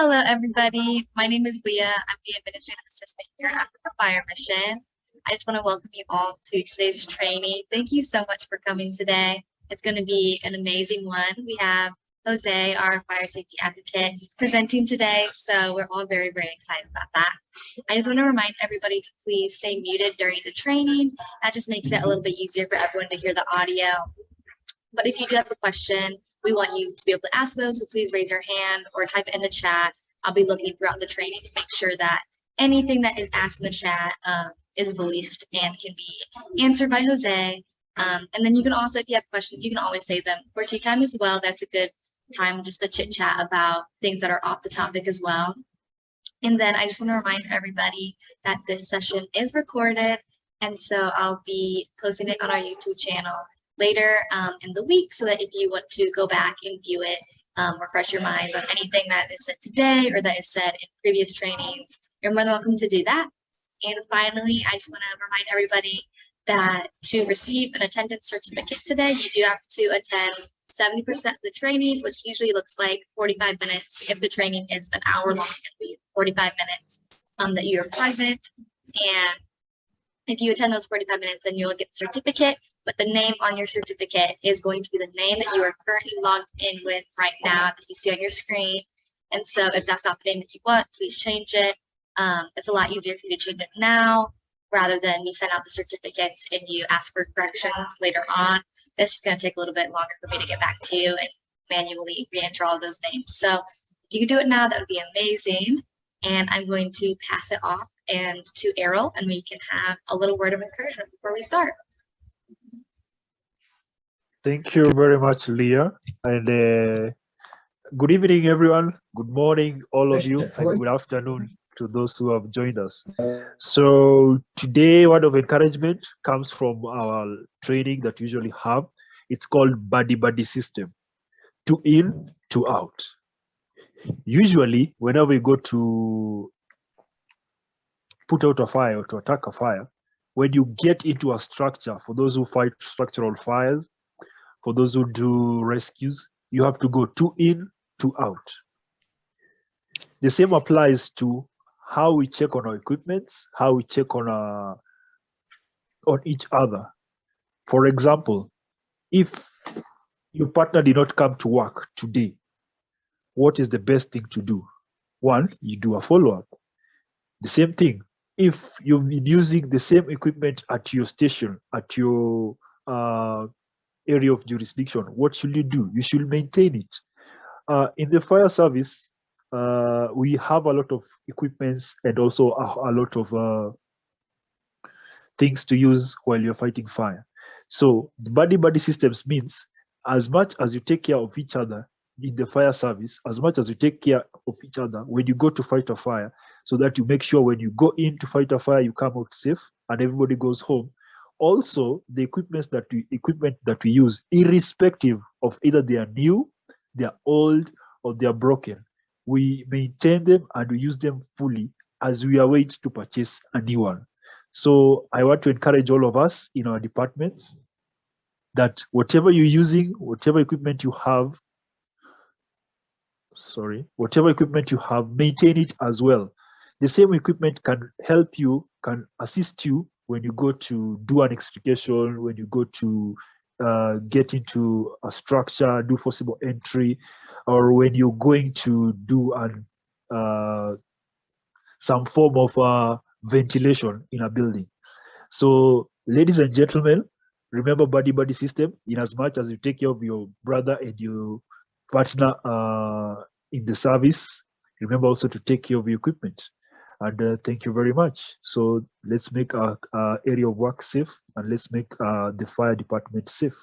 Hello, everybody. My name is Leah. I'm the administrative assistant here at the Fire Mission. I just want to welcome you all to today's training. Thank you so much for coming today. It's going to be an amazing one. We have Jose, our fire safety advocate, presenting today, so we're all very, very excited about that. I just want to remind everybody to please stay muted during the training. That just makes it a little bit easier for everyone to hear the audio. But if you do have a question, we want you to be able to ask those, so please raise your hand or type it in the chat. I'll be looking throughout the training to make sure that anything that is asked in the chat is voiced and can be answered by Jose. And then you can also, if you have questions, you can always save them for tea time as well. That's a good time just to chit chat about things that are off the topic as well. And then I just want to remind everybody that this session is recorded. And so I'll be posting it on our YouTube channel later in the week, so that if you want to go back and view it, refresh your minds on anything that is said today or that is said in previous trainings, you're more than welcome to do that. And finally, I just want to remind everybody that to receive an attendance certificate today, you do have to attend 70% of the training, which usually looks like 45 minutes. If the training is an hour long, it'll be 45 minutes that you are present. And if you attend those 45 minutes, then you'll get the certificate. But the name on your certificate is going to be the name that you are currently logged in with right now that you see on your screen. And so if that's not the name that you want, please change it. It's a lot easier for you to change it now rather than me send out the certificates and you ask for corrections later on. This is going to take a little bit longer for me to get back to you and manually re-enter all of those names. So if you could do it now, that would be amazing. And I'm going to pass it off and to Errol, and we can have a little word of encouragement before we start. Thank you very much, Leah. And good evening, everyone. Good morning, all of you, and good afternoon to those who have joined us. So today, word of encouragement comes from our training that we usually have. It's called buddy system, 2 in, 2 out. Usually, whenever we go to put out a fire or to attack a fire, when you get into a structure, for those who fight structural fires, for those who do rescues, you have to go 2 in, 2 out. The same applies to how we check on our equipment, how we check on each other. For example, if your partner did not come to work today, what is the best thing to do? One, you do a follow-up. The same thing, if you've been using the same equipment at your station, at your area of jurisdiction, what should you do? You should maintain it. In the fire service, we have a lot of equipments and also a lot of things to use while you're fighting fire. So the buddy systems means as much as you take care of each other in the fire service, as much as you take care of each other when you go to fight a fire, so that you make sure when you go in to fight a fire, you come out safe and everybody goes home. Also, the equipment that we use, irrespective of either they are new, they are old, or they are broken, we maintain them and we use them fully as we await to purchase a new one. So I want to encourage all of us in our departments that whatever you're using, whatever equipment you have, maintain it as well. The same equipment can help you, can assist you when you go to do an extrication, when you go to get into a structure, do forcible entry, or when you're going to do some form of ventilation in a building. So, ladies and gentlemen, remember buddy system. In as much as you take care of your brother and your partner in the service, remember also to take care of your equipment. And thank you very much. So let's make our area of work safe, and let's make the fire department safe.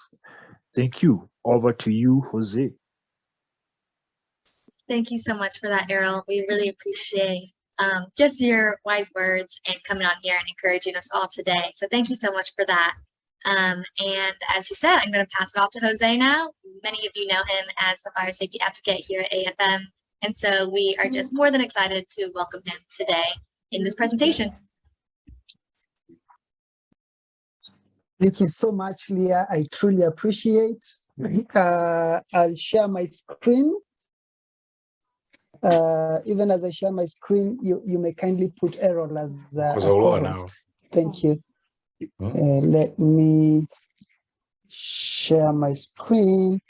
Thank you. Over to you, Jose. Thank you so much for that, Errol. We really appreciate just your wise words and coming on here and encouraging us all today. So thank you so much for that. And as you said, I'm going to pass it off to Jose now. Many of you know him as the fire safety advocate here at AFM. And so we are just more than excited to welcome him today in this presentation. Thank you so much, Leah. I truly appreciate. I'll share my screen. Even as I share my screen, you may kindly put Errol as a Because a lot now. co-host. Thank you. Huh? Let me share my screen.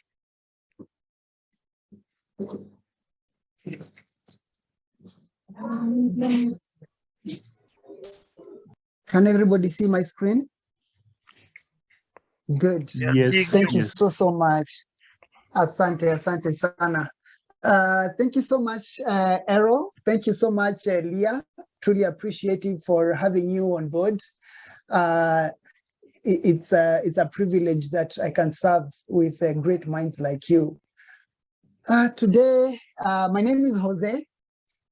Can everybody see my screen? Good. Yes, Thank you yes. so much. Asante sana. Thank you so much, Errol. Thank you so much, Leah. Truly appreciative for having you on board. It's a privilege that I can serve with great minds like you. Today, my name is Jose.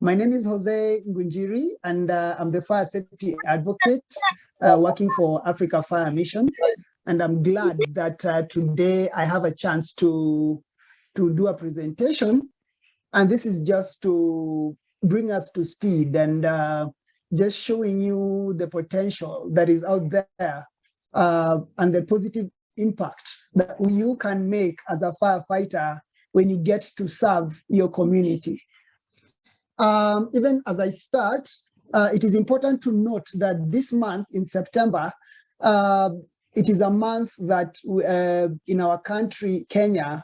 My name is Jose Ngunjiri, and I'm the fire safety advocate working for Africa Fire Mission. And I'm glad that today I have a chance to do a presentation. And this is just to bring us to speed and just showing you the potential that is out there and the positive impact that you can make as a firefighter when you get to serve your community. Even as I start, it is important to note that this month in September, it is a month that in our country, Kenya,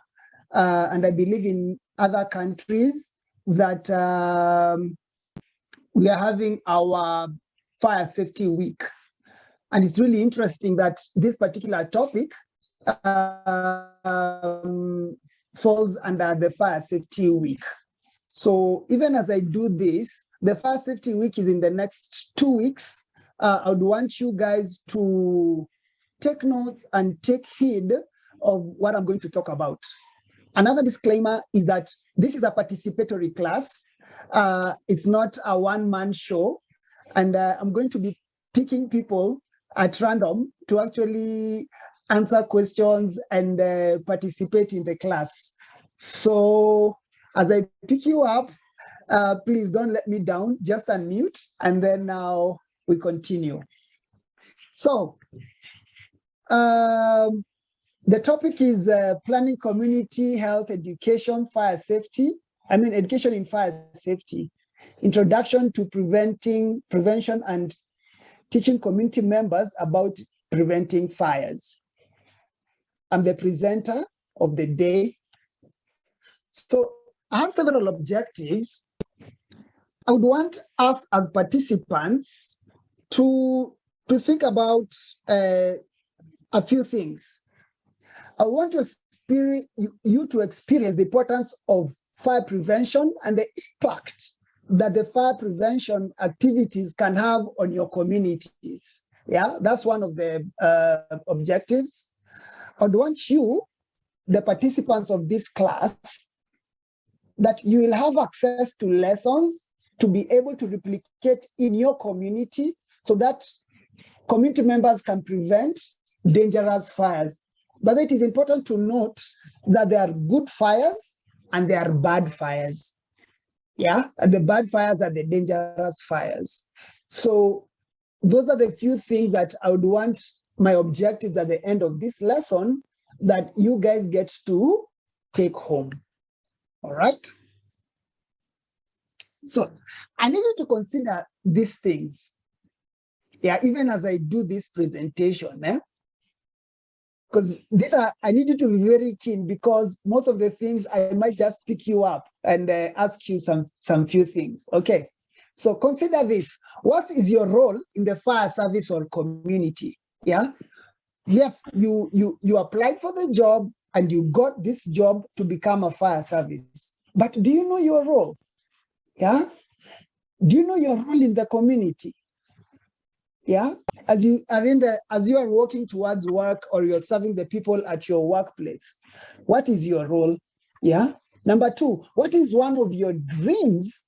and I believe in other countries, that we are having our Fire Safety Week. And it's really interesting that this particular topic falls under the Fire Safety Week. So even as I do this, the Fire Safety Week is in the next 2 weeks. I would want you guys to take notes and take heed of what I'm going to talk about. Another disclaimer is that this is a participatory class. It's not a one-man show. And I'm going to be picking people at random to actually answer questions and participate in the class. So as I pick you up, please don't let me down, just unmute, and then now we continue. So the topic is planning community health education, fire safety. Education in fire safety, introduction to prevention and teaching community members about preventing fires. I'm the presenter of the day. So I have several objectives. I would want us as participants to think about a few things. I want to you to experience the importance of fire prevention and the impact that the fire prevention activities can have on your communities. Yeah, that's one of the objectives. I'd want you, the participants of this class, that you will have access to lessons to be able to replicate in your community so that community members can prevent dangerous fires. But it is important to note that there are good fires and there are bad fires. Yeah, and the bad fires are the dangerous fires. So those are the few things that I would want my objectives at the end of this lesson that you guys get to take home. All right. So I need you to consider these things. Yeah, even as I do this presentation, because I need you to be very keen, because most of the things I might just pick you up and ask you some few things. Okay, so consider this. What is your role in the fire service or community? Yeah, yes, you applied for the job and you got this job to become a fire service. But do you know your role? Yeah, do you know your role in the community? Yeah, as you are working towards work or you're serving the people at your workplace, what is your role? Yeah. Number two, what is one of your dreams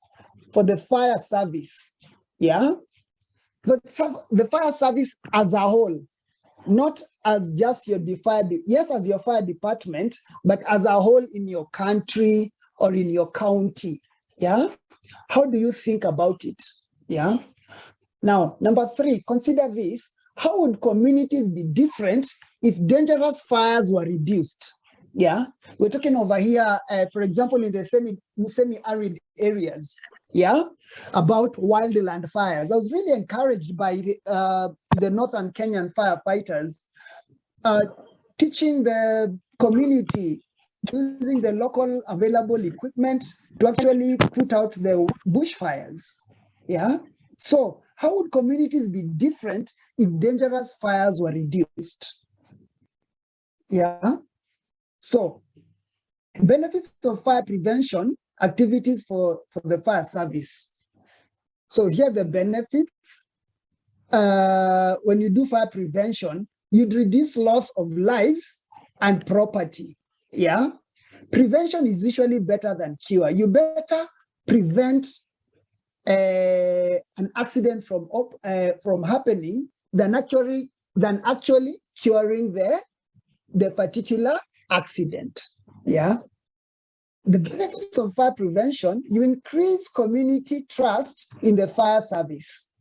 for the fire service? Yeah. But the fire service as a whole, not as just your as your fire department, but as a whole in your country or in your county. Yeah. How do you think about it? Yeah. Now, number three, consider this. How would communities be different if dangerous fires were reduced? Yeah, we're talking over here, for example, in the semi-arid areas. Yeah, about wildland fires. I was really encouraged by the Northern Kenyan firefighters teaching the community using the local available equipment to actually put out the bushfires. Yeah. So how would communities be different if dangerous fires were reduced? Yeah. So benefits of fire prevention activities for the fire service. So here are the benefits. When you do fire prevention, you'd reduce loss of lives and property. Yeah. Prevention is usually better than cure. You better prevent an accident from happening than actually curing the particular accident. Yeah. The benefits of fire prevention, you increase community trust in the fire service.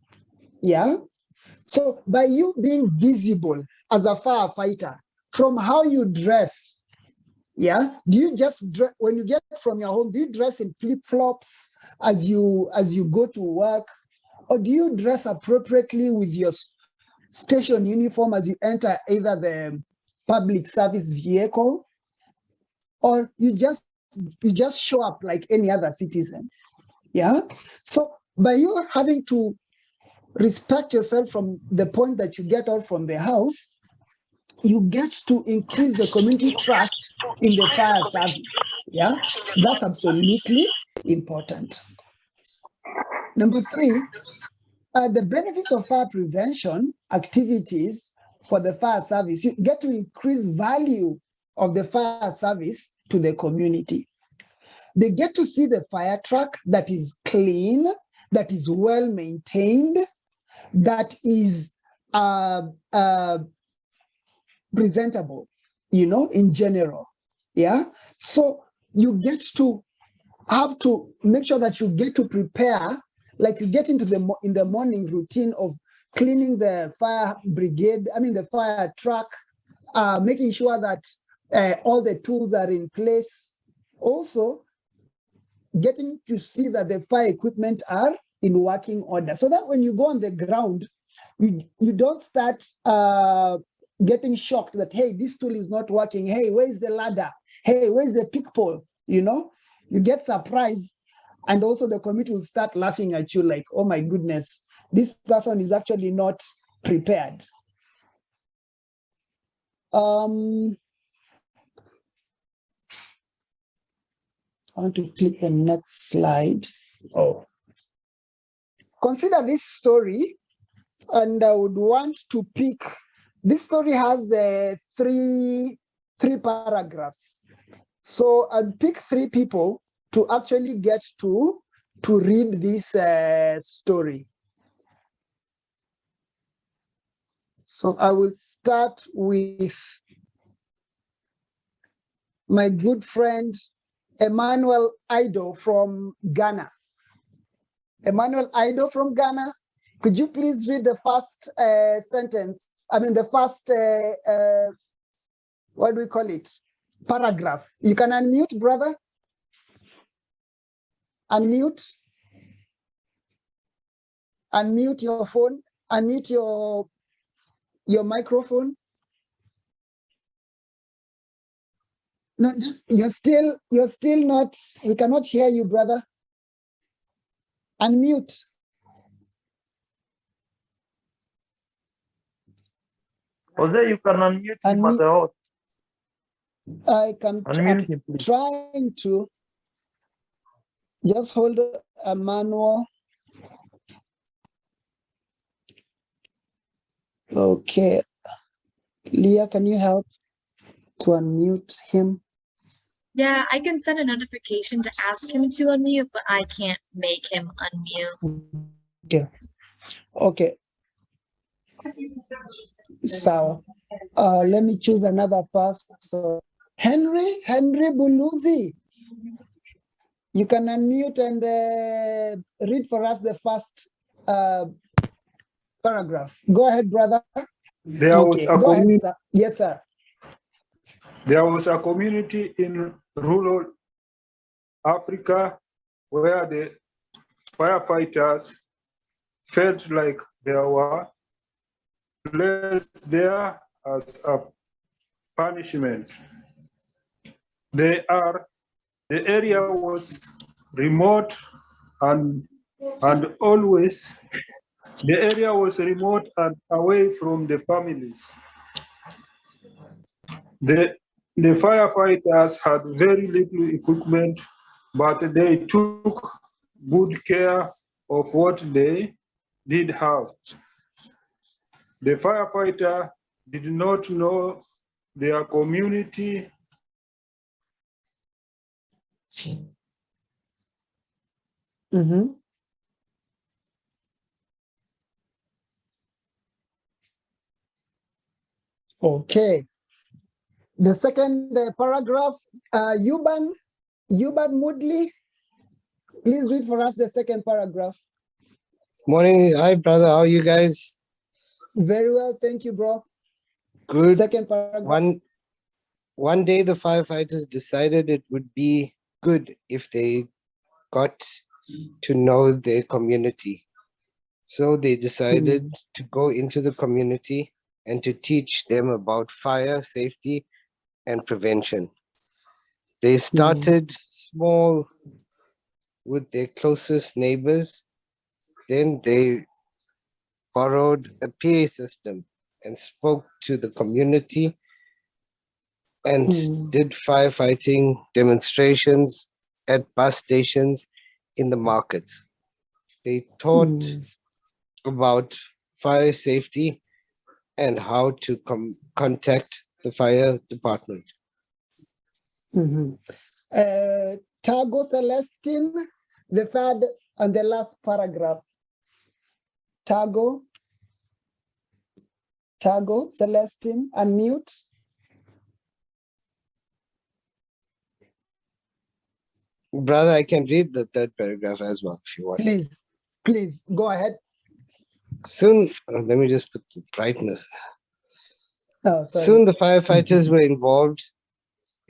Yeah. So by you being visible as a firefighter, from how you dress, yeah, do you just dress when you get from your home? Do you dress in flip-flops as you go to work, or do you dress appropriately with your station uniform as you enter either the public service vehicle, or you just show up like any other citizen? Yeah. So by you having to respect yourself from the point that you get out from the house, you get to increase the community trust in the fire service. Yeah, that's absolutely important. Number three, the benefits of fire prevention activities for the fire service, you get to increase value of the fire service to the community. They get to see the fire truck that is clean, that is well maintained, that is presentable, in general. Yeah. So you get to have to make sure that you get to prepare, like you get into in the morning routine of cleaning the fire brigade, the fire truck, making sure that all the tools are in place. Also, getting to see that the fire equipment are in working order, so that when you go on the ground, you don't start getting shocked that, hey, this tool is not working. Hey, where's the ladder? Hey, where's the pick pole? You get surprised, and also the committee will start laughing at you like, oh my goodness, this person is actually not prepared. I want to click the next slide. Oh, consider this story, and I would want to pick. This story has three paragraphs. So I'd pick three people to actually get to read this story. So I will start with my good friend, Emmanuel Ido from Ghana. Emmanuel Ido from Ghana, could you please read the first sentence? The first, what do we call it? Paragraph. You can unmute, brother. Unmute. Unmute your phone. Unmute your microphone. No, you're still not. We cannot hear you, brother. Unmute. Jose, you can unmute him as a host. I can. I'm trying to. Just hold a manual. Okay. Leah, can you help to unmute him? Yeah, I can send a notification to ask him to unmute, but I can't make him unmute. Okay. Okay. So, let me choose another person. Henry Buluzi. You can unmute and read for us the first paragraph. Go ahead, brother. There was a community. Yes, sir. There was a community in rural Africa where the firefighters felt like they were placed there as a punishment. The area was remote and always the area was remote and away from the families. The firefighters had very little equipment, but they took good care of what they did have. The firefighter did not know their community. Mhm. Okay. The second paragraph, Yuban Moodley, please read for us the second paragraph. Morning. Hi, brother. How are you guys? Very well, thank you, bro. Good. Second paragraph. One day the firefighters decided it would be good if they got to know their community. So they decided to go into the community and to teach them about fire safety and prevention. They started small with their closest neighbors. Then they borrowed a PA system and spoke to the community and did firefighting demonstrations at bus stations in the markets. They taught about fire safety and how to contact the fire department. Tago Celestine, the third and the last paragraph. Tago Celestine, unmute. Brother, I can read the third paragraph as well if you want. Please, go ahead. Soon, let me just put the brightness. Oh, sorry. Soon the firefighters were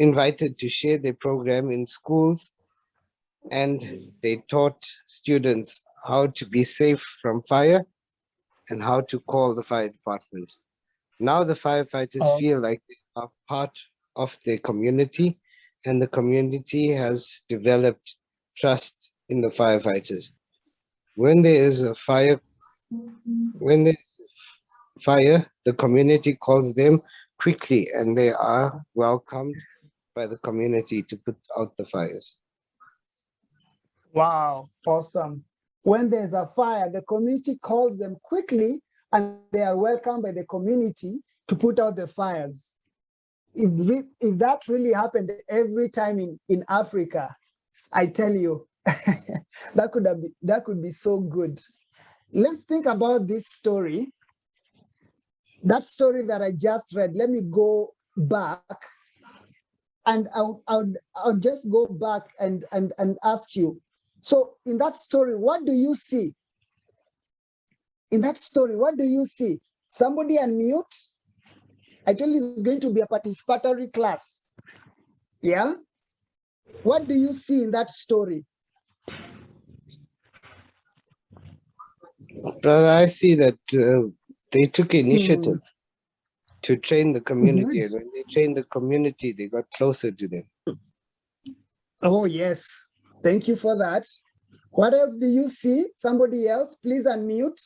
invited to share their program in schools, and they taught students how to be safe from fire and how to call the fire department. Now the firefighters feel like they are part of their community, and the community has developed trust in the firefighters. When there is a fire, the community calls them quickly and they are welcomed by the community to put out the fires. Wow, awesome. When there's a fire, the community calls them quickly and they are welcomed by the community to put out the fires. If that really happened every time in Africa, I tell you, that could be so good. Let's think about this story. That story that I just read, let me go back and I'll just go back and ask you. So in that story, what do you see? In that story, what do you see? Somebody unmute. I told you it's going to be a participatory class. Yeah? What do you see in that story? Brother, I see that they took initiative to train the community, and when they trained the community, they got closer to them. Oh, yes. Thank you for that. What else do you see? Somebody else, please unmute.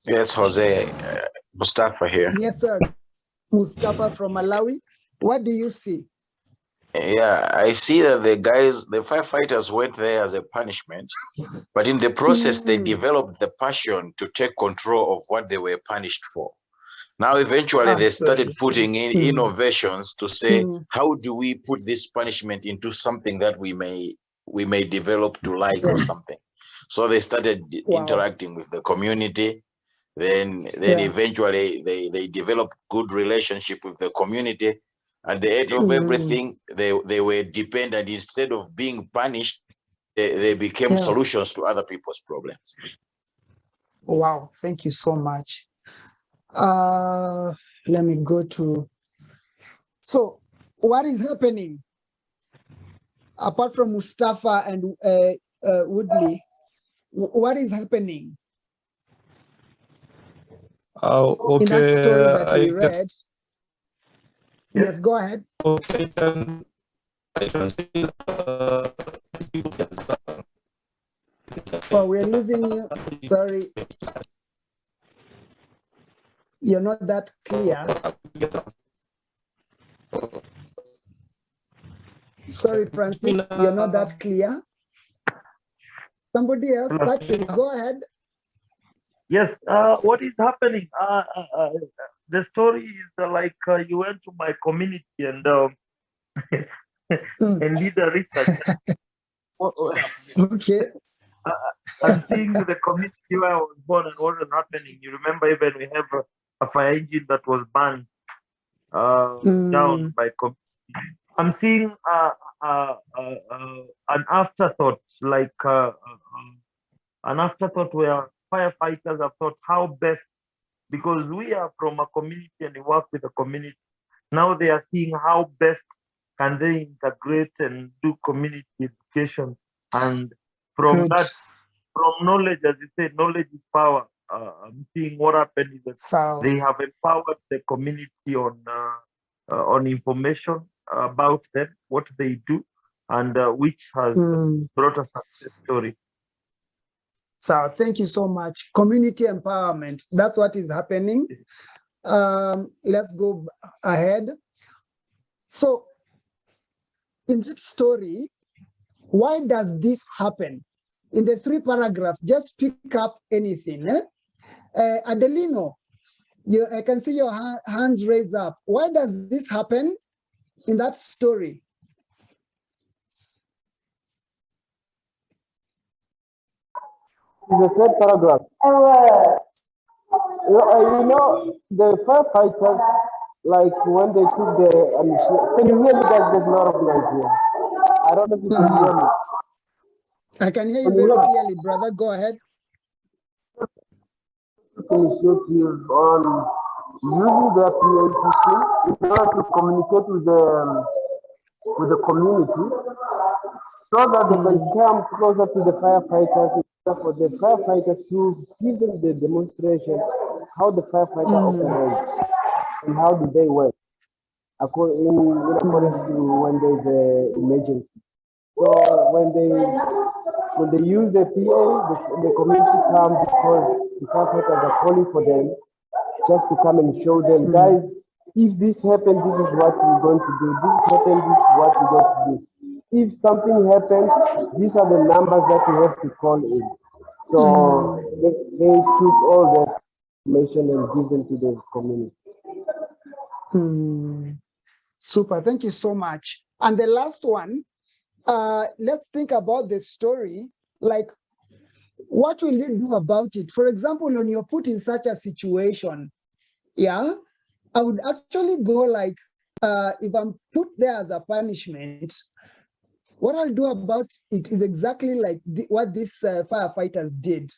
Yes, Jose. Mustafa here. Yes, sir. Mustafa from Malawi. What do you see? Yeah, I see that the firefighters went there as a punishment, but in the process, they developed the passion to take control of what they were punished for. Now, eventually, they started putting in innovations to say, how do we put this punishment into something that we may develop to like or something? So they started interacting with the community. Then eventually they developed good relationship with the community. At the end of everything, they were dependent. Instead of being punished, they became solutions to other people's problems. Wow, thank you so much. Let me go to, so what is happening? Apart from Mustafa and Woodley, what is happening Oh, in that okay. story that we I read? Yes, go ahead. okay. I can see Oh, we're losing you. Sorry. You're not that clear. Sorry, Francis, you're not that clear. Somebody else, Hello. Patrick, go ahead. Yes, what is happening? The story is like you went to my community and and did a research. Okay. I'm seeing the community where I was born and what was happening. You remember even we have a fire engine that was burned down by community. I'm seeing an afterthought, like an afterthought where firefighters have thought how best, because we are from a community and we work with a community. Now they are seeing how best can they integrate and do community education. And from Good. that, from knowledge, as you said, knowledge is power. I'm seeing what happened is that So, they have empowered the community on information about them, what they do, and which has brought a success story. so thank you so much. Community empowerment, that's what is happening. Let's go ahead. So, in that story, why does this happen? In the 3 paragraphs, just pick up anything. Adelino, I can see your hands raised up. Why does this happen in that story? The third paragraph. You know, the firefighters, like when they took the, can you hear me guys? There's a lot of noise here. I don't know if you can hear me. I can hear you very clearly, brother. Go ahead. Initiative on using their PA system in order to communicate with the community, so that they can come closer to the firefighters, for the firefighters to give them the demonstration how the firefighter operates and how do they work in accordance to when there's an emergency. So when they use the PA, the community come because the firefighters are calling for them just to come and show them, guys, if this happened, this is what we're going to do. This happened, this is what we're going to do. If something happens, these are the numbers that you have to call in. So they took all that information and give them to the community. Super, thank you so much. And the last one, let's think about the story. Like, what will you do about it? For example, when you're put in such a situation, yeah, I would actually go like, if I'm put there as a punishment, what I'll do about it is exactly like what these firefighters did.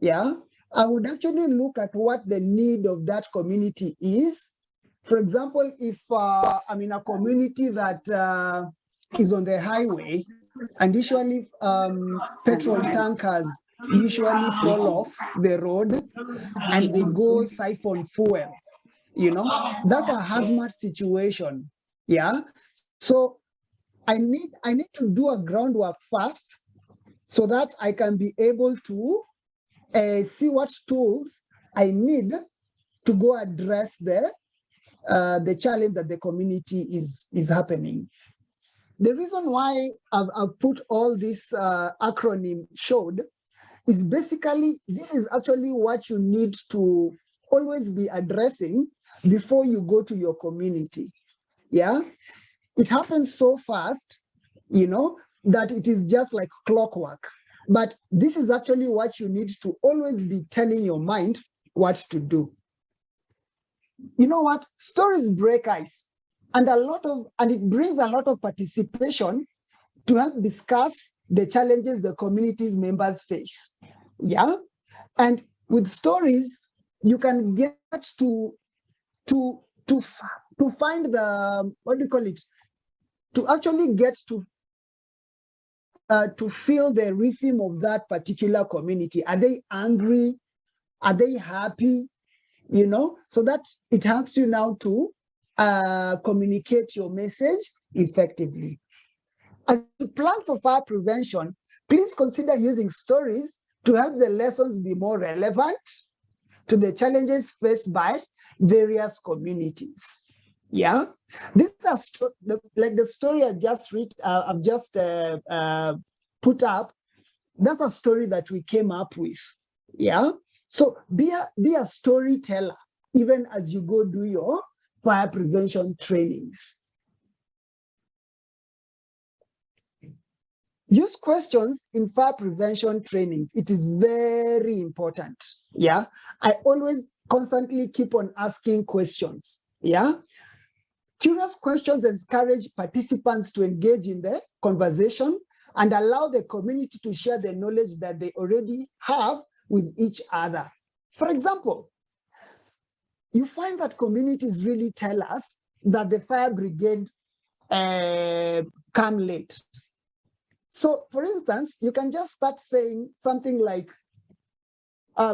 Yeah, I would actually look at what the need of that community is. For example, if I'm in a community that is on the highway, and usually petrol tankers usually fall off the road and they go siphon fuel, that's a hazmat situation. Yeah, so I need to do a groundwork first so that I can be able to see what tools I need to go address the challenge that the community is happening. The reason why I've put all this acronym showed is basically, this is actually what you need to always be addressing before you go to your community. Yeah, it happens so fast, that it is just like clockwork. But this is actually what you need to always be telling your mind what to do. You know what? Stories break ice, and it brings a lot of participation to help discuss the challenges the community's members face. Yeah, and with stories, you can get to to find the, what do you call it, to actually get to feel the rhythm of that particular community. Are they angry? Are they happy? You know, so that it helps you now to communicate your message effectively. As you plan for fire prevention, please consider using stories to help the lessons be more relevant to the challenges faced by various communities. Yeah, these are like the story I've just put up. That's a story that we came up with. Yeah, so be a storyteller even as you go do your fire prevention trainings. Use questions in fire prevention trainings. It is very important. Yeah, I always constantly keep on asking questions. Yeah, curious questions encourage participants to engage in the conversation and allow the community to share the knowledge that they already have with each other. For example, you find that communities really tell us that the fire brigade come late. So, for instance, you can just start saying something like,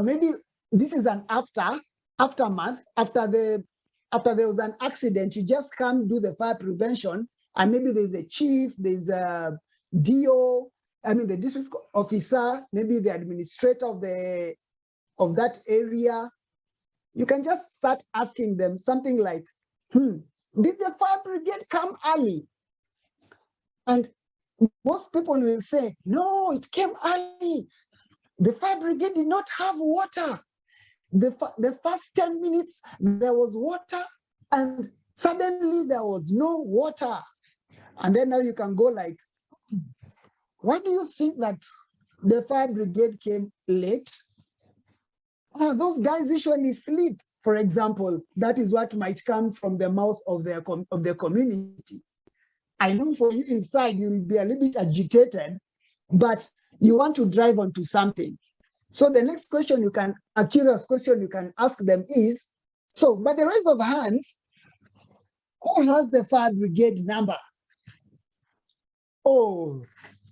maybe this is an aftermath, after there was an accident, you just come do the fire prevention, and maybe there's a chief, there's a DO, the district officer, maybe the administrator of that area. You can just start asking them something like, did the fire brigade come early? And most people will say, no, it came early. The fire brigade did not have water. The first 10 minutes, there was water, and suddenly there was no water. And then now you can go like, why do you think that the fire brigade came late? Oh, those guys usually sleep, for example. That is what might come from the mouth of the community. I know for you inside, you'll be a little bit agitated, but you want to drive onto something. So the next question a curious question you can ask them is, so by the raise of hands, who has the fire brigade number? Oh,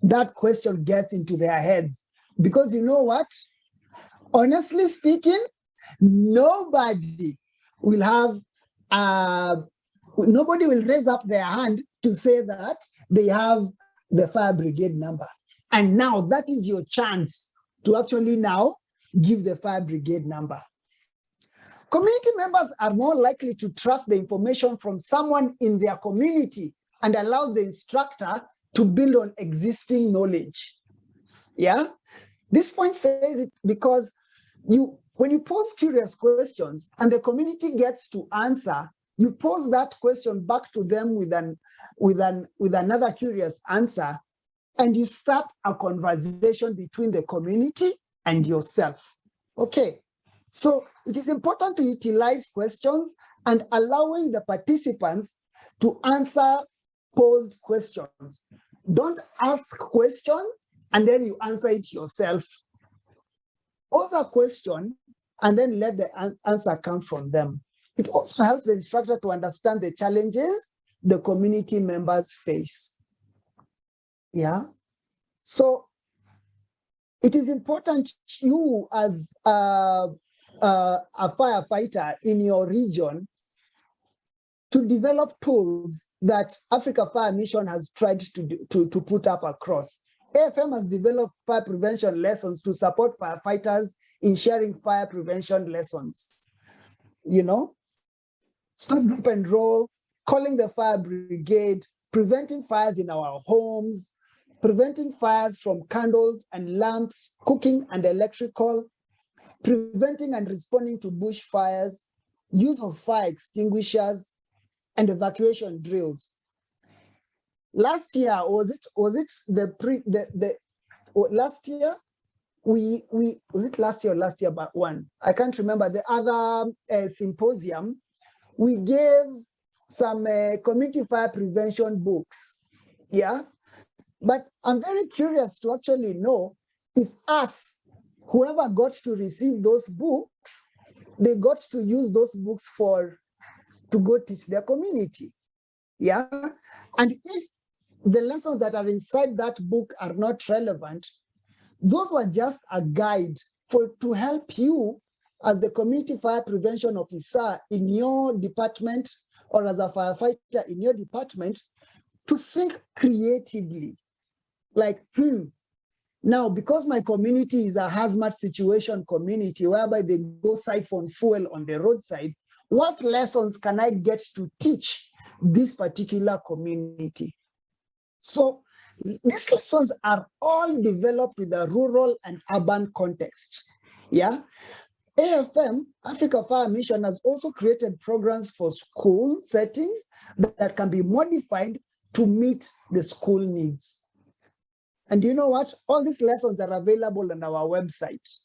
that question gets into their heads, because you know what? Honestly speaking, nobody will raise up their hand to say that they have the fire brigade number. And now that is your chance to actually now give the fire brigade number. Community members are more likely to trust the information from someone in their community and allows the instructor to build on existing knowledge. Yeah, this point says it because when you pose curious questions and the community gets to answer, you pose that question back to them with another curious answer, and you start a conversation between the community and yourself. Okay, so it is important to utilize questions and allowing the participants to answer posed questions. Don't ask question and then you answer it yourself. Pose a question and then let the answer come from them. It also helps the instructor to understand the challenges the community members face. Yeah. So it is important you as a firefighter in your region to develop tools that Africa Fire Mission has tried to put up across. AFM has developed fire prevention lessons to support firefighters in sharing fire prevention lessons. You know, stop, drop, and roll, calling the fire brigade, preventing fires in our homes, preventing fires from candles and lamps, cooking and electrical, preventing and responding to bush fires, use of fire extinguishers, and evacuation drills. Last year, was it last year? Was it last year or last year but one? I can't remember. The other symposium, we gave some community fire prevention books. Yeah. But I'm very curious to actually know if whoever got to receive those books, they got to use those books for to go teach their community. Yeah. And if the lessons that are inside that book are not relevant, those were just a guide to help you as a community fire prevention officer in your department, or as a firefighter in your department, to think creatively. Like, now, because my community is a hazmat situation community whereby they go siphon fuel on the roadside, what lessons can I get to teach this particular community? So these lessons are all developed with a rural and urban context. Yeah. AFM, Africa Fire Mission, has also created programs for school settings that can be modified to meet the school needs. And you know what? All these lessons are available on our website,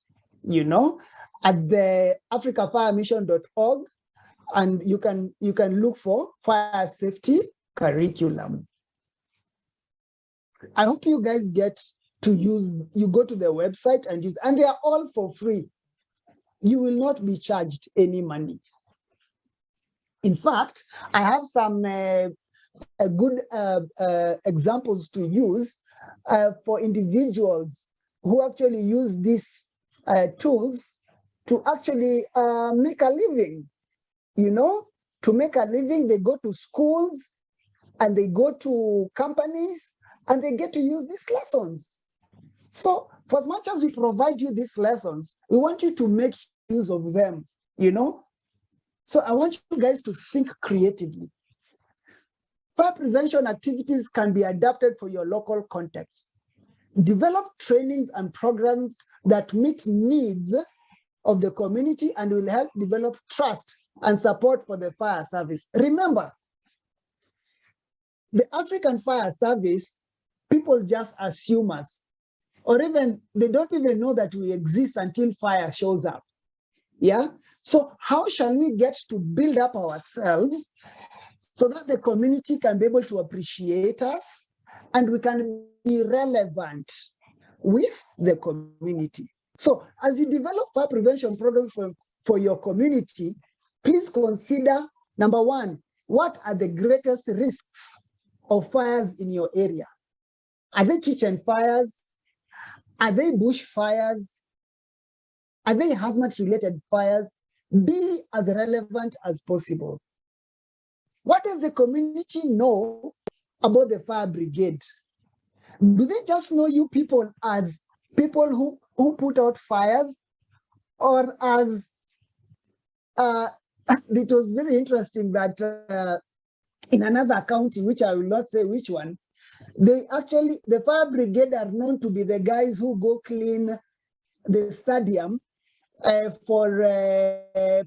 at the africafiremission.org, and you can look for fire safety curriculum. I hope you guys get to you go to the website and use, and they are all for free. You will not be charged any money. In fact, I have some good examples to use for individuals who actually use these tools to actually make a living. To make a living, they go to schools and they go to companies and they get to use these lessons. So for as much as we provide you these lessons, we want you to make use of them, So I want you guys to think creatively. Fire prevention activities can be adapted for your local context. Develop trainings and programs that meet needs of the community and will help develop trust and support for the fire service. Remember, the African Fire Service, people just assume us, or even they don't even know that we exist until fire shows up. Yeah. So how shall we get to build up ourselves so that the community can be able to appreciate us and we can be relevant with the community? So as you develop fire prevention programs for your community, please consider, number one, what are the greatest risks of fires in your area? Are they kitchen fires? Are they bush fires? Are they hazmat-related fires? Be as relevant as possible. What does the community know about the fire brigade? Do they just know you people as people who put out fires, or as it was very interesting that in another county, which I will not say which one, the fire brigade are known to be the guys who go clean the stadium for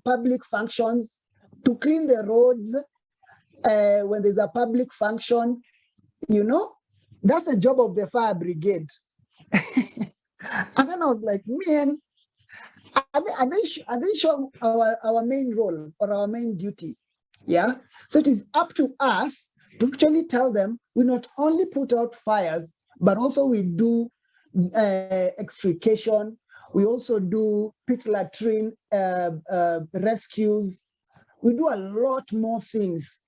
public functions, to clean the roads when there's a public function. That's the job of the fire brigade. And then I was like, man, are they sure our main role or our main duty? Yeah. So it is up to us to actually tell them we not only put out fires, but also we do extrication. We also do pit latrine rescues. We do a lot more things,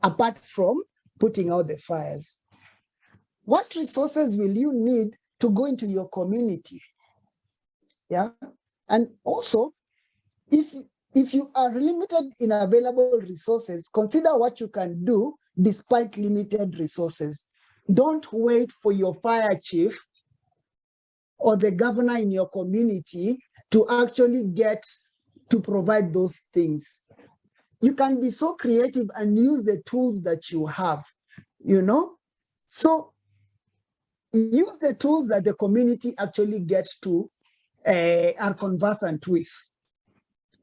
apart from putting out the fires. What resources will you need to go into your community? Yeah. And also, if you are limited in available resources, consider what you can do despite limited resources. Don't wait for your fire chief or the governor in your community to actually get to provide those things. You can be so creative and use the tools that you have, So use the tools that the community actually gets to, are conversant with.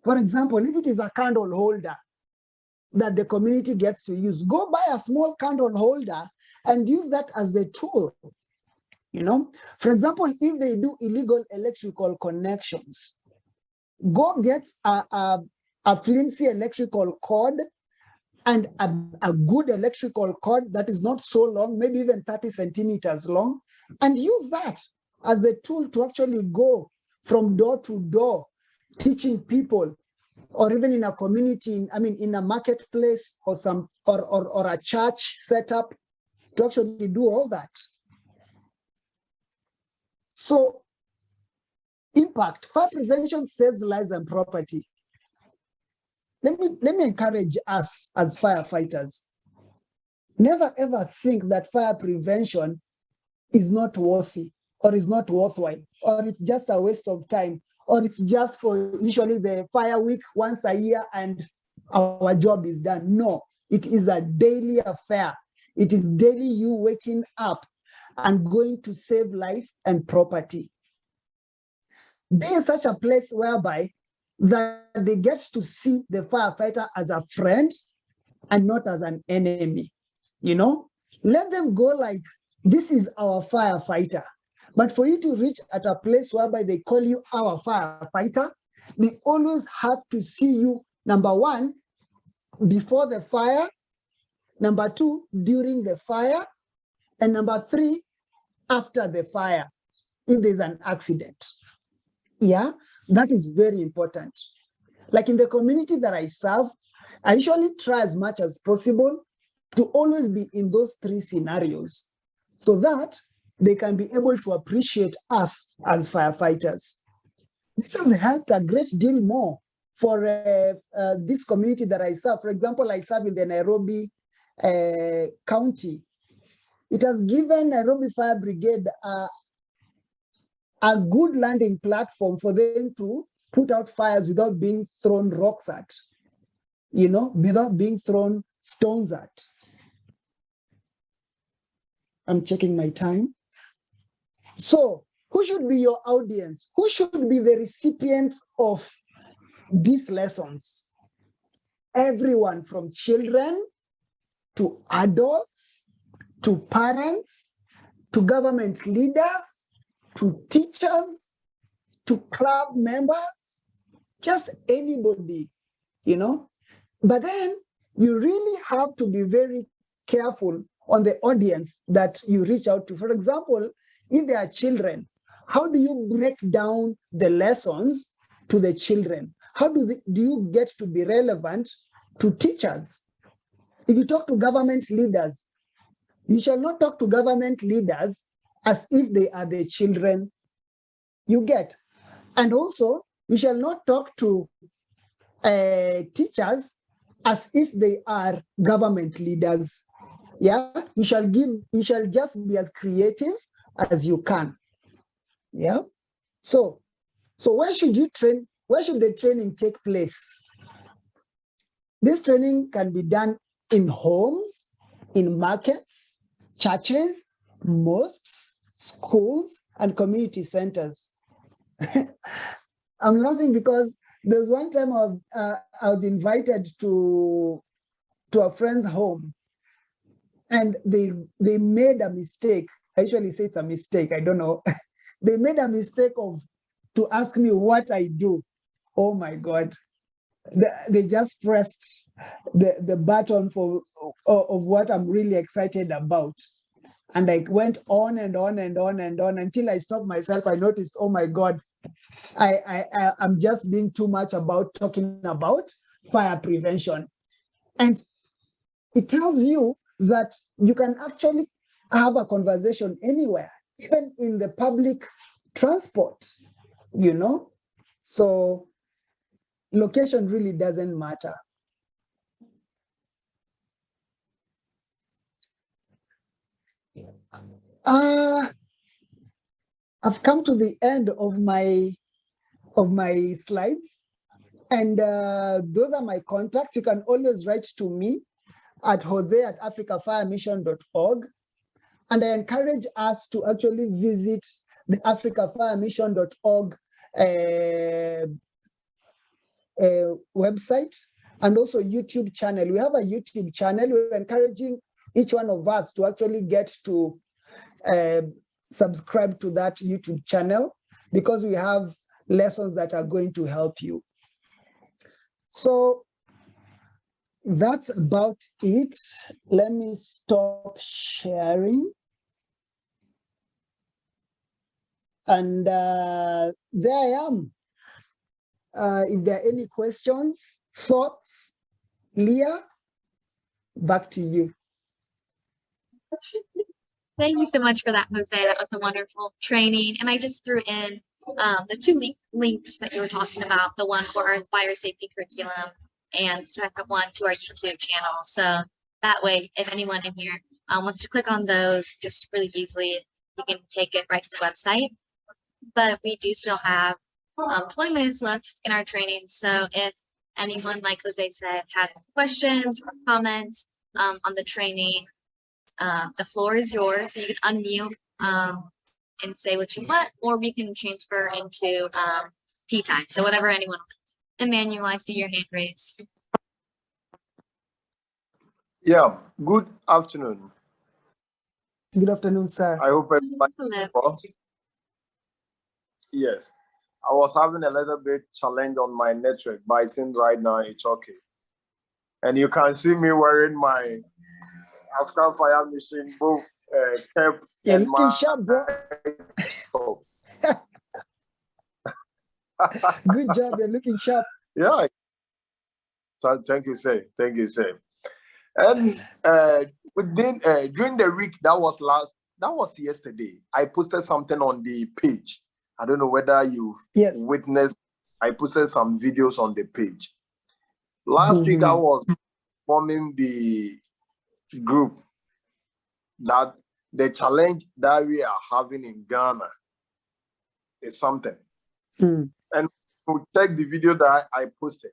For example, if it is a candle holder that the community gets to use, go buy a small candle holder and use that as a tool. For example, if they do illegal electrical connections, go get a flimsy electrical cord and a good electrical cord that is not so long, maybe even 30 centimeters long, and use that as a tool to actually go from door to door, teaching people or even in a community, in a marketplace or or a church setup, to actually do all that. So impact, fire prevention saves lives and property. Let me encourage us as firefighters. Never ever think that fire prevention is not worthy or is not worthwhile, or it's just a waste of time, or it's just for usually the fire week once a year and our job is done. No, it is a daily affair. It is daily you waking up and going to save life and property. Be in such a place whereby that they get to see the firefighter as a friend and not as an enemy. Let them go like, this is our firefighter. But for you to reach at a place whereby they call you our firefighter, they always have to see you, number one, before the fire, number two, during the fire, and number three, after the fire, if there's an accident. Yeah, that is very important. Like in the community that I serve, I usually try as much as possible to always be in those three scenarios so that they can be able to appreciate us as firefighters. This has helped a great deal more for this community that I serve. For example, I serve in the Nairobi County. It has given Nairobi Fire Brigade a good landing platform for them to put out fires without being thrown rocks at, without being thrown stones at. I'm checking my time. So who should be your audience? Who should be the recipients of these lessons? Everyone, from children to adults, to parents, to government leaders, to teachers, to club members, just anybody, But then you really have to be very careful on the audience that you reach out to. For example, if there are children, how do you break down the lessons to the children? How do you get to be relevant to teachers? If you talk to government leaders, you shall not talk to government leaders as if they are the children. You get. And also, you shall not talk to teachers as if they are government leaders. Yeah, you shall just be as creative as you can. Yeah. So where should you train? Where should the training take place? This training can be done in homes, in markets, churches, mosques, schools, and community centers. I'm laughing because there's one time I was invited to a friend's home, and they made a mistake. I usually say it's a mistake. I don't know. They made a mistake to ask me what I do. Oh my God. They just pressed the button of what I'm really excited about. And I went on and on and on and on until I stopped myself. I noticed, oh my God, I'm just being too much about talking about fire prevention. And it tells you that you can actually have a conversation anywhere, even in the public transport, So location really doesn't matter. I've come to the end of my slides, and those are my contacts. You can always write to me at jose@africafiremission.org, and I encourage us to actually visit the africafiremission.org website and also YouTube channel. We have a YouTube channel. We're encouraging each one of us to actually get to subscribe to that YouTube channel, because we have lessons that are going to help you. So that's about it. Let me stop sharing. And there I am. if there are any questions, thoughts, Leah, back to you. Thank you so much for that, Jose. That was a wonderful training. And I just threw in the two links that you were talking about, the one for our fire safety curriculum and the second one to our YouTube channel. So that way, if anyone in here wants to click on those just really easily, you can take it right to the website. But we do still have 20 minutes left in our training. So if anyone, like Jose said, had questions or comments on the training, the floor is yours. So you can unmute and say what you want, or we can transfer into tea time. So whatever anyone wants. Emmanuel, I see your hand raised. Yeah, good afternoon. Good afternoon, sir. I hope everybody is well. Yes, I was having a little bit challenge on my network, but I think right now it's okay. And you can see me wearing my African Fire Mission, both cap Yeah, and looking my sharp, bro. Good job. You're looking sharp. Yeah. Thank you, sir. Thank you, sir. And during the week that was yesterday, I posted something on the page. I don't know whether you witnessed. I posted some videos on the page. Last week I was forming the group that the challenge that we are having in Ghana is something. And to check the video that I posted,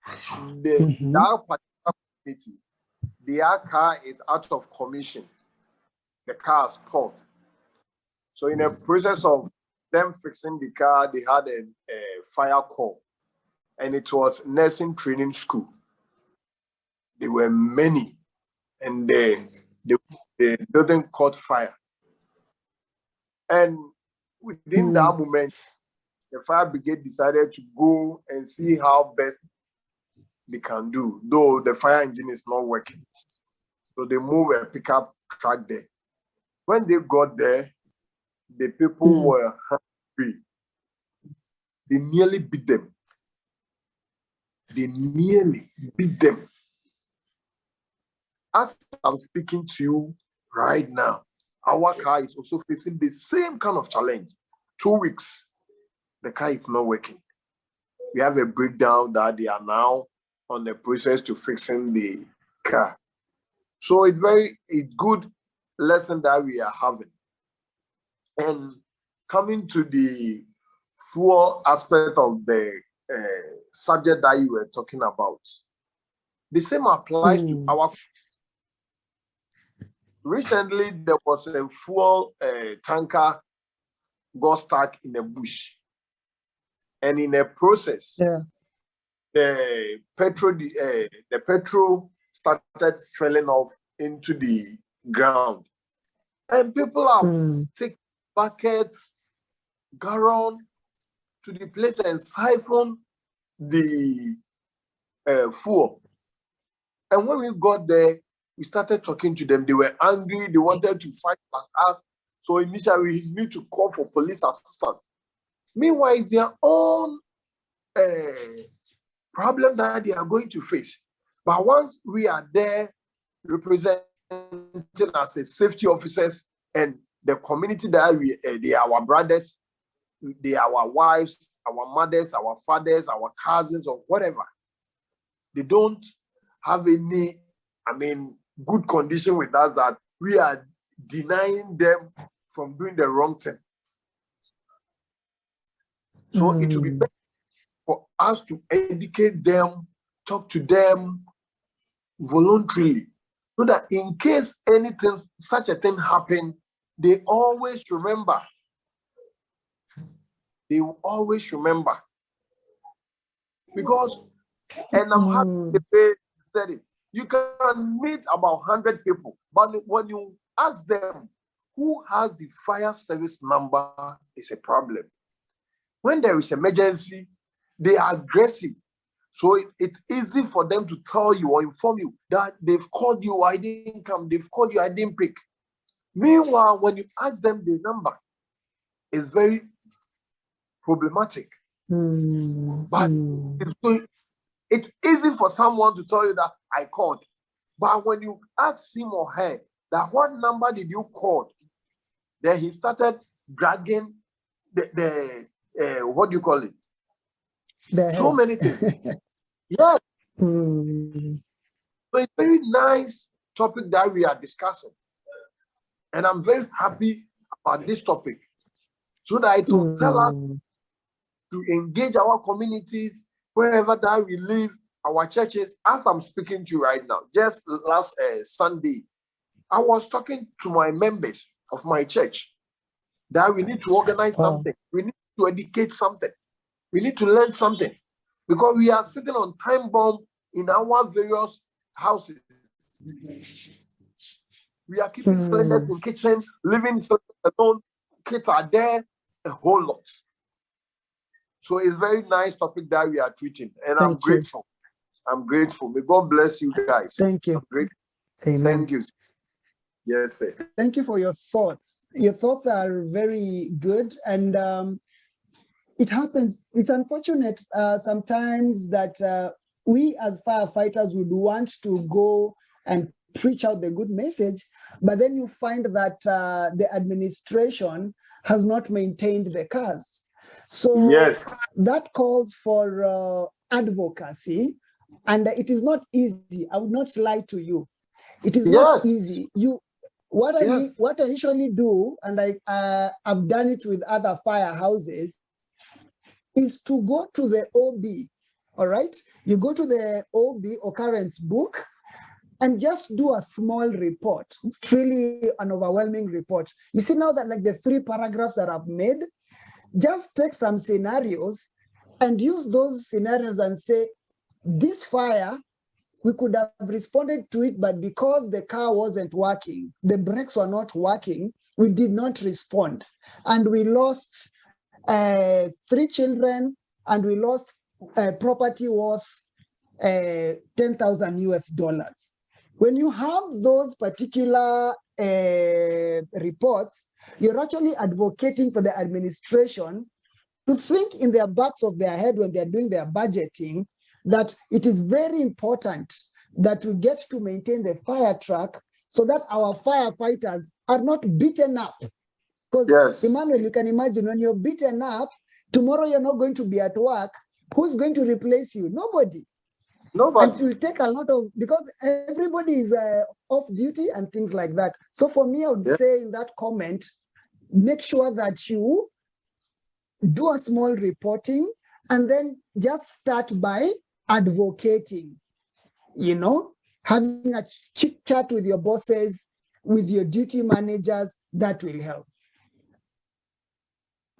that particular community, their car is out of commission. The car is spoiled. So in the process of them fixing the car, they had a fire call, and it was nursing training school. There were many, and the building caught fire. And within that moment, the fire brigade decided to go and see how best they can do, though the fire engine is not working. So they moved a pickup truck there. When they got there, the people were hungry. They nearly beat them. As I'm speaking to you right now, our car is also facing the same kind of challenge. 2 weeks, the car is not working. We have a breakdown that they are now on the process to fixing the car. So it's good lesson that we are having. And coming to the full aspect of the subject that you were talking about, the same applies to our. Recently, there was a fuel tanker got stuck in a bush, and in a process, the petrol started falling off into the ground, and people have taken buckets, gallon to the place and siphon the fuel. And when we got there, we started talking to them. They were angry. They wanted to fight us. So initially, we need to call for police assistance. Meanwhile, it's their own problem that they are going to face. But once we are there representing as a safety officers and the community that they are our brothers, they are our wives, our mothers, our fathers, our cousins, or whatever. They don't have any, good condition with us that we are denying them from doing the wrong thing. So it will be better for us to educate them, talk to them voluntarily, so that in case anything, such a thing happen, they always remember. They will always remember. Because, and I'm happy the way you said it, you can meet about 100 people, but when you ask them who has the fire service number, is a problem. When there is emergency, they are aggressive. So it's easy for them to tell you or inform you that they've called you, I didn't come, they've called you, I didn't pick. Meanwhile, when you ask them the number, it's very problematic. But it's easy for someone to tell you that I called. But when you ask him or her that what number did you call, then he started dragging the what do you call it? So many things. Yes. So it's a very nice topic that we are discussing. And I'm very happy about this topic so that it will tell us to engage our communities wherever that we live, our churches. As I'm speaking to you right now, just last Sunday, I was talking to my members of my church that we need to organize something. We need to educate something. We need to learn something because we are sitting on time bomb in our various houses. We are keeping cylinders in kitchen, living alone. Kids are there, a whole lot. So it's very nice topic that we are treating, and I'm grateful. I'm grateful. May God bless you guys. Thank you. I'm grateful. Amen. Thank you. Yes, sir. Thank you for your thoughts. Your thoughts are very good, and it happens. It's unfortunate sometimes that we as firefighters would want to go and preach out the good message, but then you find that the administration has not maintained the cars. So yes, that calls for advocacy, and it is not easy. I would not lie to you. It is not easy. What I usually do, and I've done it with other firehouses, is to go to the OB. All right, you go to the OB occurrence book and just do a small report, really an overwhelming report. You see now that like the 3 paragraphs that I've made, just take some scenarios and use those scenarios and say, this fire, we could have responded to it, but because the car wasn't working, the brakes were not working, we did not respond. And we lost 3 children, and we lost property worth 10,000 US dollars. When you have those particular reports, you're actually advocating for the administration to think in their backs of their head when they're doing their budgeting that it is very important that we get to maintain the fire truck so that our firefighters are not beaten up. Because Emmanuel, you can imagine when you're beaten up, tomorrow you're not going to be at work. Who's going to replace you? Nobody. And it will take a lot of, because everybody is off duty and things like that. So for me, I would say in that comment, make sure that you do a small reporting and then just start by advocating, having a chit chat with your bosses, with your duty managers, that will help.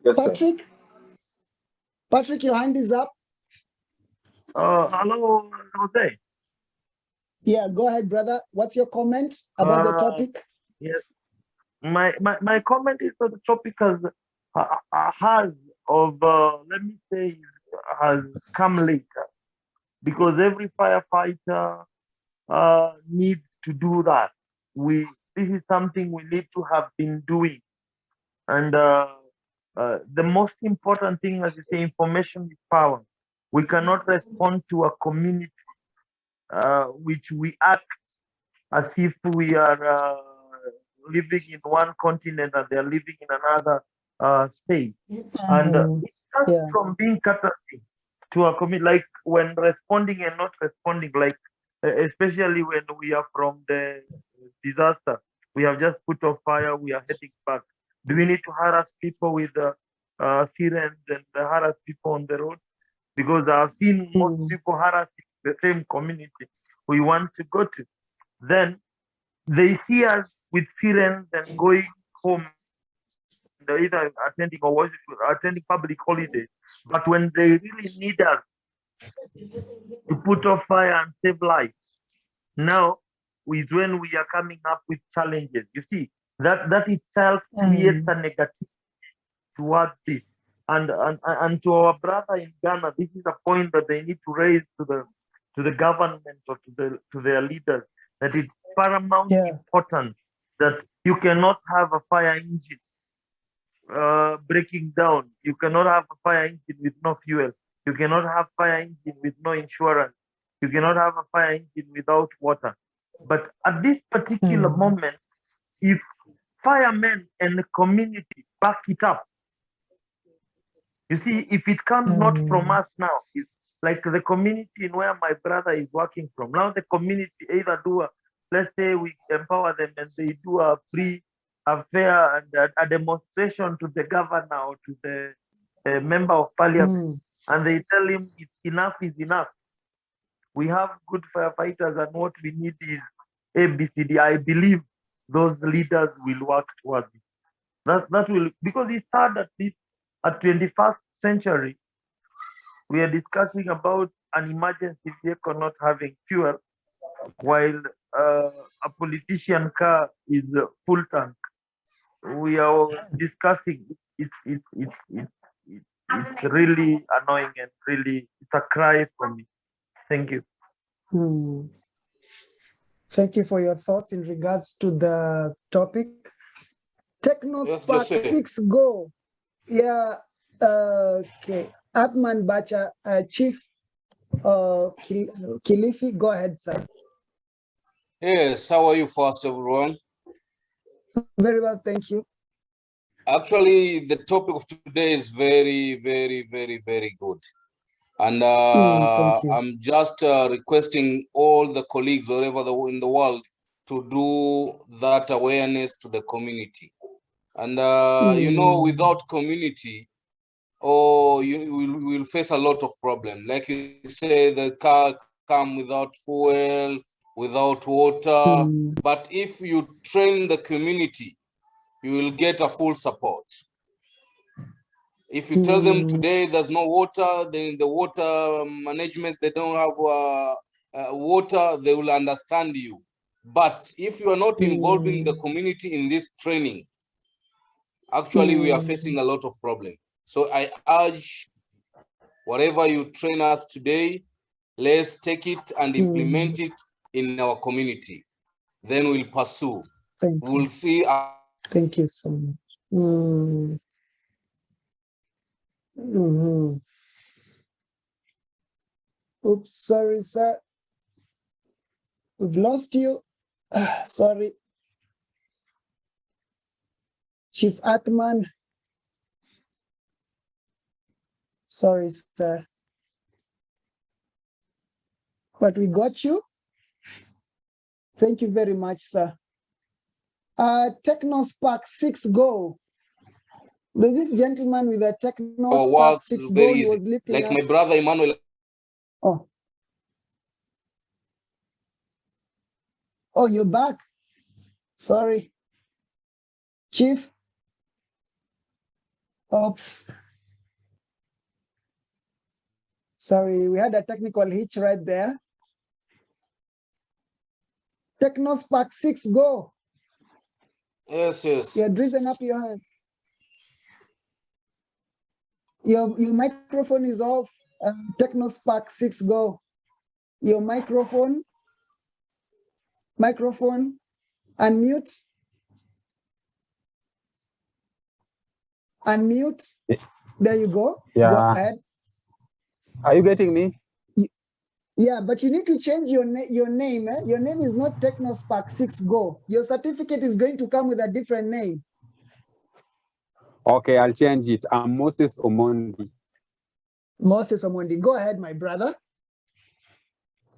Yes, Patrick? sir. Patrick, your hand is up. Hello, Jose. Yeah, go ahead, brother. What's your comment about the topic? Yes, my comment is that the topic has let me say, has come later because every firefighter needs to do that. This is something we need to have been doing, and the most important thing, as you say, information is power. We cannot respond to a community which we act as if we are living in one continent and they're living in another space. And it starts from being courtesy to a community, like when responding and not responding, like especially when we are from the disaster. We have just put off fire, we are heading back. Do we need to harass people with sirens and harass people on the road? Because I've seen most people harassing the same community we want to go to. Then they see us with sirens and going home, either attending or attending public holidays. But when they really need us to put off fire and save lives, now is when we are coming up with challenges. You see, that itself creates a negativity towards this. And to our brother in Ghana, this is a point that they need to raise to the government or to their leaders, that it's paramount important that you cannot have a fire engine breaking down. You cannot have a fire engine with no fuel. You cannot have fire engine with no insurance. You cannot have a fire engine without water. But at this particular moment, if firemen and the community back it up, you see, if it comes not from us now, it's like the community in where my brother is working from. Now the community either do let's say we empower them and they do a free, a fair and a demonstration to the governor or to the member of parliament, and they tell him enough is enough. We have good firefighters and what we need is ABCD. I believe those leaders will work towards it. That will, because it's hard at this at 21st century. We are discussing about an emergency vehicle not having fuel, while a politician car is full tank. We are discussing. It's really annoying and really it's a cry for me. Thank you. Thank you for your thoughts in regards to the topic. Technospark 6 go. Yeah. Okay. Atman Bacha, Chief Kilifi, go ahead, sir. Yes, how are you first, everyone? Very well, thank you. Actually, the topic of today is very, very, very, very good. And I'm just requesting all the colleagues wherever in the world to do that awareness to the community. And, you know, without community, you will face a lot of problems. Like you say, the car come without fuel, without water. But if you train the community, you will get a full support. If you tell them today there's no water, then the water management, they don't have water, they will understand you. But if you are not involving the community in this training, actually we are facing a lot of problems. So I urge, whatever you train us today, let's take it and implement it in our community. Then we'll pursue. We'll see. Thank you so much. Oops, sorry, sir. We've lost you. Sorry. Chief Atman. Sorry, sir. But we got you. Thank you very much, sir. Technospark 6 go. There's this gentleman with a Technospark 6 go. He was lifting like up. My brother Emmanuel. Oh, you're back. Sorry. Chief. Oops. Sorry, we had a technical hitch right there. Technospark 6 go. Yes. You had risen up your hand. Your microphone is off. Technospark 6 go. Your microphone. Unmute. There you go. Yeah. Go ahead. Are you getting me? Yeah, but you need to change your name. Your name is not Technospark 6 Go. Your certificate is going to come with a different name. Okay, I'll change it. I'm Moses Omondi. Moses Omondi. Go ahead, my brother.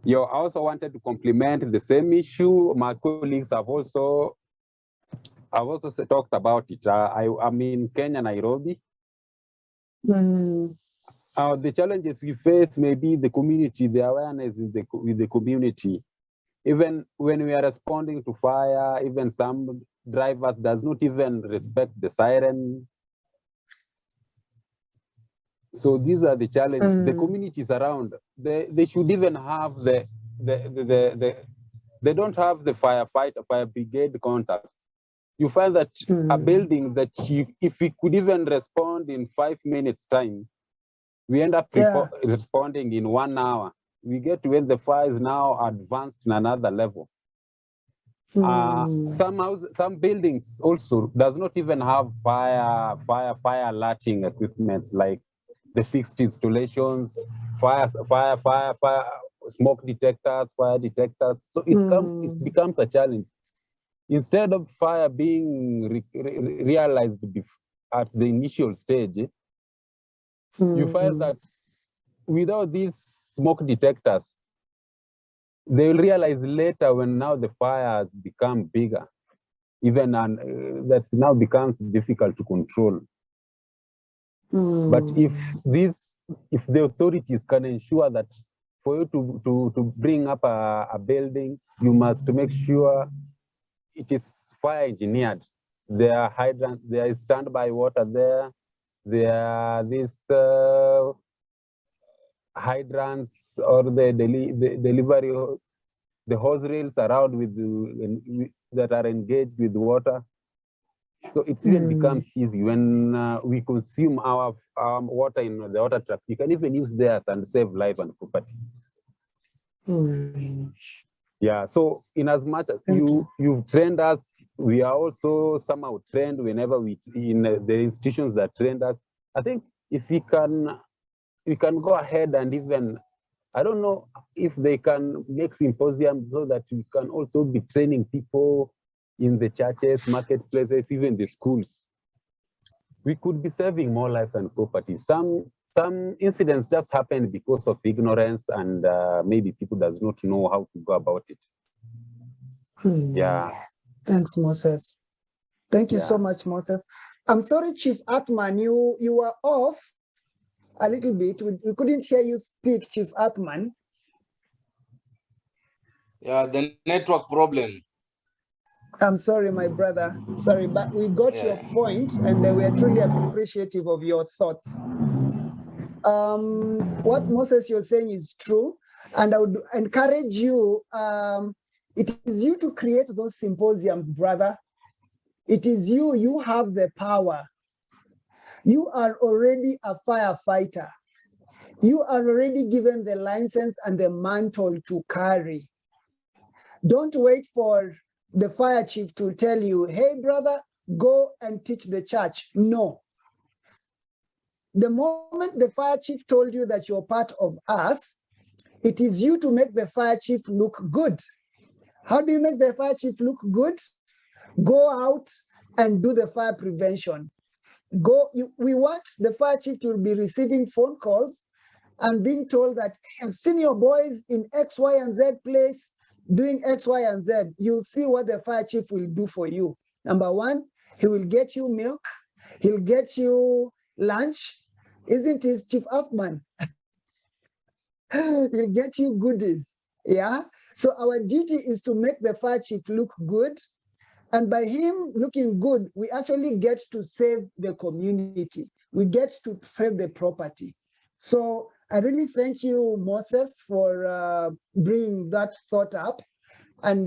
I also wanted to compliment the same issue. My colleagues have also talked about it. I'm in Kenya, Nairobi. The challenges we face may be the community, the awareness with the community. Even when we are responding to fire, even some drivers does not even respect the siren. So these are the challenges. The communities around, they should even have they don't have the fire brigade contacts. You find that a building that if we could even respond in 5 minutes time, we end up responding in 1 hour. We get when the fire is now advanced in another level. Some buildings also does not even have fire alerting equipment like the fixed installations, fire smoke detectors, fire detectors. So it becomes a challenge. Instead of fire being realized at the initial stage, you find that without these smoke detectors, they will realize later when now the fire has become bigger, even that now becomes difficult to control. But if the authorities can ensure that for you to bring up a building, you must make sure it is fire engineered. There are hydrants, there is standby water there. There are these hydrants or the delivery, the hose rails around that are engaged with water. So it even becomes easy when we consume our water in the water truck. You can even use theirs and save life and property. Yeah. So in as much as you've trained us, we are also somehow trained whenever we in the institutions that trained us. I think if we can go ahead and even, I don't know if they can make symposiums so that we can also be training people in the churches, marketplaces, even the schools. We could be saving more lives and property. Some incidents just happen because of ignorance and maybe people does not know how to go about it. Yeah. Thanks, Moses. Thank you so much, Moses. I'm sorry, Chief Atman, you were off a little bit. We couldn't hear you speak, Chief Atman. Yeah, the network problem. I'm sorry, my brother. Sorry, but we got your point, and we are truly appreciative of your thoughts. What Moses you're saying is true, and I would encourage you. It is you to create those symposiums, brother. It is you. You have the power. You are already a firefighter. You are already given the license and the mantle to carry. Don't wait for the fire chief to tell you, hey, brother, go and teach the church. No. The moment the fire chief told you that you're part of us, it is you to make the fire chief look good. How do you make the fire chief look good? Go out and do the fire prevention. We want the fire chief to be receiving phone calls and being told that, hey, I've seen your boys in X, Y, and Z place doing X, Y, and Z. You'll see what the fire chief will do for you. Number one, he will get you milk. He'll get you lunch. Isn't it, Chief Afman? He'll get you goodies. Yeah. So our duty is to make the fire chief look good. And by him looking good, we actually get to save the community. We get to save the property. So I really thank you, Moses, for bringing that thought up. And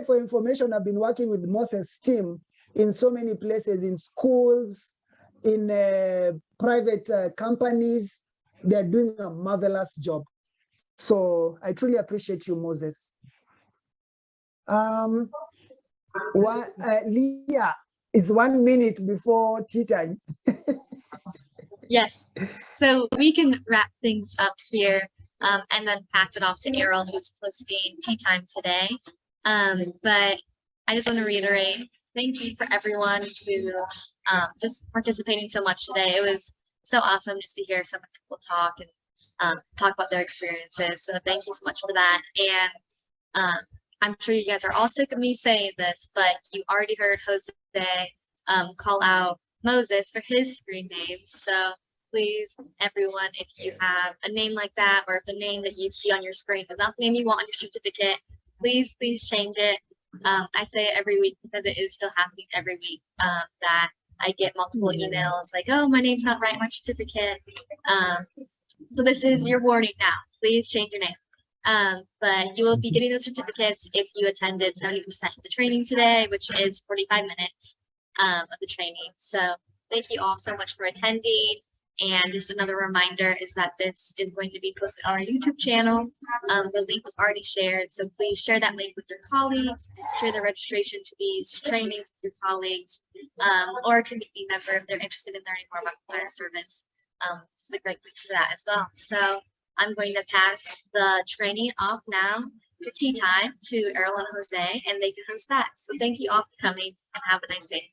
for information, I've been working with Moses' team in so many places, in schools, in private companies. They're doing a marvelous job. So I truly appreciate you, Moses. Leah, it's 1 minute before tea time. Yes. So we can wrap things up here and then pass it off to Errol, who's hosting tea time today. But I just want to reiterate, thank you for everyone to just participating so much today. It was so awesome just to hear so many people talk and talk about their experiences. So thank you so much for that. And I'm sure you guys are all sick of me saying this, but you already heard Jose call out Moses for his screen name. So please, everyone, if you have a name like that, or if the name that you see on your screen is not the name you want on your certificate, please change it. I say it every week because it is still happening every week that I get multiple emails like, oh, my name's not right on my certificate. So this is your warning now. Please change your name. But you will be getting the certificates if you attended 70% of the training today, which is 45 minutes of the training. So thank you all so much for attending. And just another reminder is that this is going to be posted on our YouTube channel. The link was already shared, so please share that link with your colleagues, share the registration to these trainings with your colleagues, or a community member if they're interested in learning more about fire service. This is a great place for that as well. So I'm going to pass the training off now to tea time to Earl and Jose, and they can host that. So thank you all for coming and have a nice day.